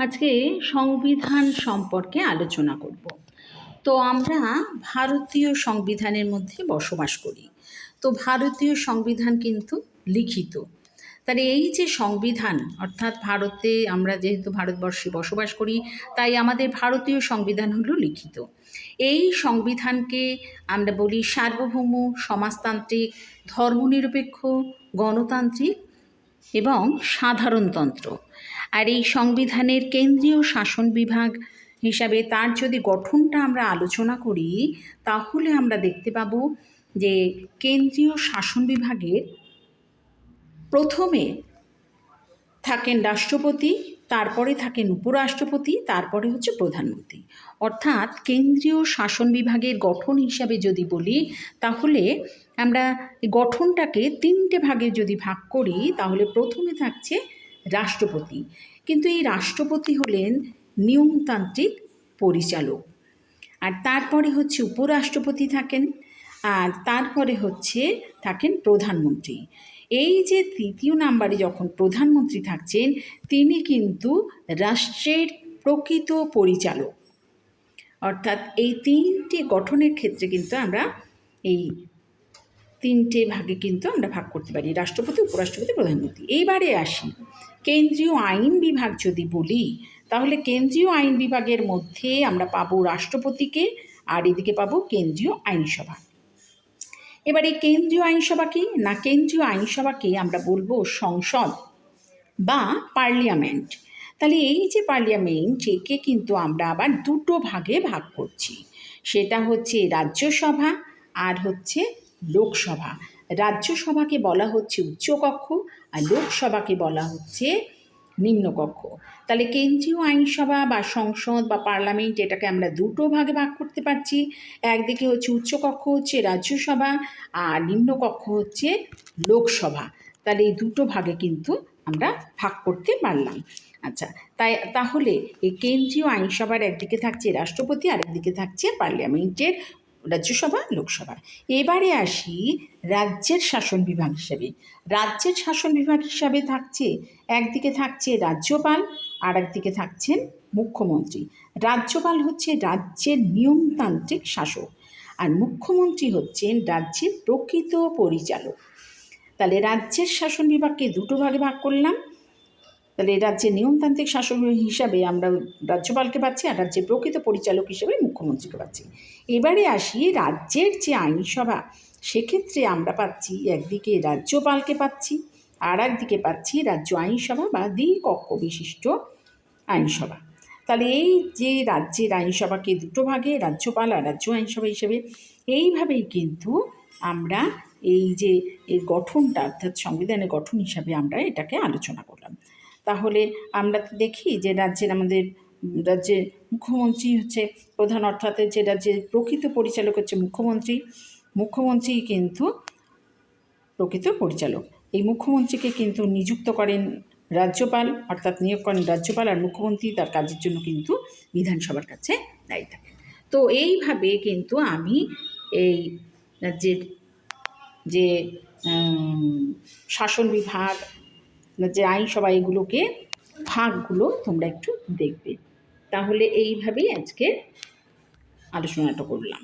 আজকে সংবিধান সম্পর্কে আলোচনা করব। তো আমরা ভারতীয় সংবিধানের মধ্যে বসবাস করি। তো ভারতীয় সংবিধান কিন্তু লিখিত। তাহলে এই যে সংবিধান, অর্থাৎ ভারতে আমরা যেহেতু ভারতবর্ষে বসবাস করি, তাই আমাদের ভারতীয় সংবিধান হলো লিখিত। এই সংবিধানকে আমরা বলি সার্বভৌম, সমাজতান্ত্রিক, ধর্মনিরপেক্ষ, গণতান্ত্রিক এবং সাধারণতন্ত্র। আর এই সংবিধানের কেন্দ্রীয় শাসন বিভাগ হিসাবে তার যদি গঠনটা আমরা আলোচনা করি, তাহলে আমরা দেখতে পাব যে কেন্দ্রীয় শাসন বিভাগের প্রথমে থাকেন রাষ্ট্রপতি, তারপরে থাকেন উপরাষ্ট্রপতি, তারপরে হচ্ছে প্রধানমন্ত্রী। অর্থাৎ কেন্দ্রীয় শাসন বিভাগের গঠন হিসাবে যদি বলি, তাহলে আমরা গঠনটাকে তিনটে ভাগে যদি ভাগ করি, তাহলে প্রথমে থাকছে রাষ্ট্রপতি। কিন্তু এই রাষ্ট্রপতি হলেন নিয়মতান্ত্রিক পরিচালক। আর তারপরে হচ্ছে উপরাষ্ট্রপতি থাকেন, আর তারপরে থাকেন প্রধানমন্ত্রী। এই যে তৃতীয় নাম্বারে যখন প্রধানমন্ত্রী থাকছেন, তিনি কিন্তু রাষ্ট্রের প্রকৃত পরিচালক। অর্থাৎ এই তিনটে গঠনের ক্ষেত্রে কিন্তু আমরা এই তিনটে ভাগে কিন্তু আমরা ভাগ করতে পারি, রাষ্ট্রপতি, উপরাষ্ট্রপতি, প্রধানমন্ত্রী। এইবারে আসি কেন্দ্রীয় আইন বিভাগ যদি বলি, তাহলে কেন্দ্রীয় আইন বিভাগের মধ্যে আমরা পাবো রাষ্ট্রপতিকে, আর এদিকে পাবো কেন্দ্রীয় আইনসভা। এবার এই কেন্দ্রীয় আইনসভা কি না, কেন্দ্রীয় আইনসভাকে আমরা বলবো সংসদ বা পার্লিয়ামেন্ট। তাহলে এই যে পার্লিয়ামেন্ট, একে কিন্তু আমরা আবার দুটো ভাগে ভাগ করছি। সেটা হচ্ছে রাজ্যসভা আর হচ্ছে লোকসভা। রাজ্যসভাকে বলা হচ্ছে উচ্চকক্ষ, আর লোকসভাকে বলা হচ্ছে নিম্নকক্ষ। তাহলে কেন্দ্রীয় আইনসভা বা সংসদ বা পার্লামেন্ট, এটাকে আমরা দুটো ভাগে ভাগ করতে পারছি। একদিকে হচ্ছে উচ্চকক্ষ হচ্ছে রাজ্যসভা, আর নিম্নকক্ষ হচ্ছে লোকসভা। তাহলে এই দুটো ভাগে কিন্তু আমরা ভাগ করতে পারলাম। আচ্ছা, তাহলে এই কেন্দ্রীয় আইনসভার একদিকে থাকছে রাষ্ট্রপতি, আর একদিকে থাকছে পার্লামেন্টের রাজ্যসভা, লোকসভা। এবারে আসি রাজ্যের শাসন বিভাগ হিসাবে। রাজ্যের শাসন বিভাগ হিসাবে থাকছে, একদিকে থাকছে রাজ্যপাল, আর একদিকে থাকছেন মুখ্যমন্ত্রী। রাজ্যপাল হচ্ছে রাজ্যের নিয়মতান্ত্রিক শাসক, আর মুখ্যমন্ত্রী হচ্ছেন রাজ্যের প্রকৃত পরিচালক। তাহলে রাজ্যের শাসন বিভাগকে দুটো ভাগে ভাগ করলাম। তাহলে রাজ্যের নিয়মতান্ত্রিক শাসক হিসাবে আমরা রাজ্যপালকে পাচ্ছি, আর রাজ্যের প্রকৃত পরিচালক হিসেবে মুখ্যমন্ত্রীকে পাচ্ছি। এবারে আসি রাজ্যের যে আইনসভা, সেক্ষেত্রে আমরা পাচ্ছি একদিকে রাজ্যপালকে পাচ্ছি, আর একদিকে পাচ্ছি রাজ্য আইনসভা বা দ্বিকক্ষ বিশিষ্ট আইনসভা। তাহলে এই যে রাজ্যের আইনসভাকে দুটো ভাগে, রাজ্যপাল আর রাজ্য আইনসভা হিসেবে, এইভাবেই কিন্তু আমরা এই যে এর গঠনটা, অর্থাৎ সংবিধানের গঠন হিসাবে আমরা এটাকে আলোচনা করলাম। তাহলে আমরা দেখি যে আমাদের রাজ্যের মুখ্যমন্ত্রী হচ্ছে প্রধান, অর্থাৎ যে রাজ্যের প্রকৃত পরিচালক হচ্ছে মুখ্যমন্ত্রী। মুখ্যমন্ত্রী কিন্তু প্রকৃত পরিচালক। এই মুখ্যমন্ত্রীকে কিন্তু নিযুক্ত করেন রাজ্যপাল, অর্থাৎ নিয়োগ করেন রাজ্যপাল, আর মুখ্যমন্ত্রী তার কাজের জন্য কিন্তু বিধানসভার কাছে দায়ী থাকেন। তো এইভাবে কিন্তু আমি এই রাজ্যের যে শাসন বিভাগ, যে আইনসভা, এগুলোকে ভাগগুলো তোমরা একটু দেখবে। তাহলে এইভাবেই আজকে আলোচনাটা করলাম।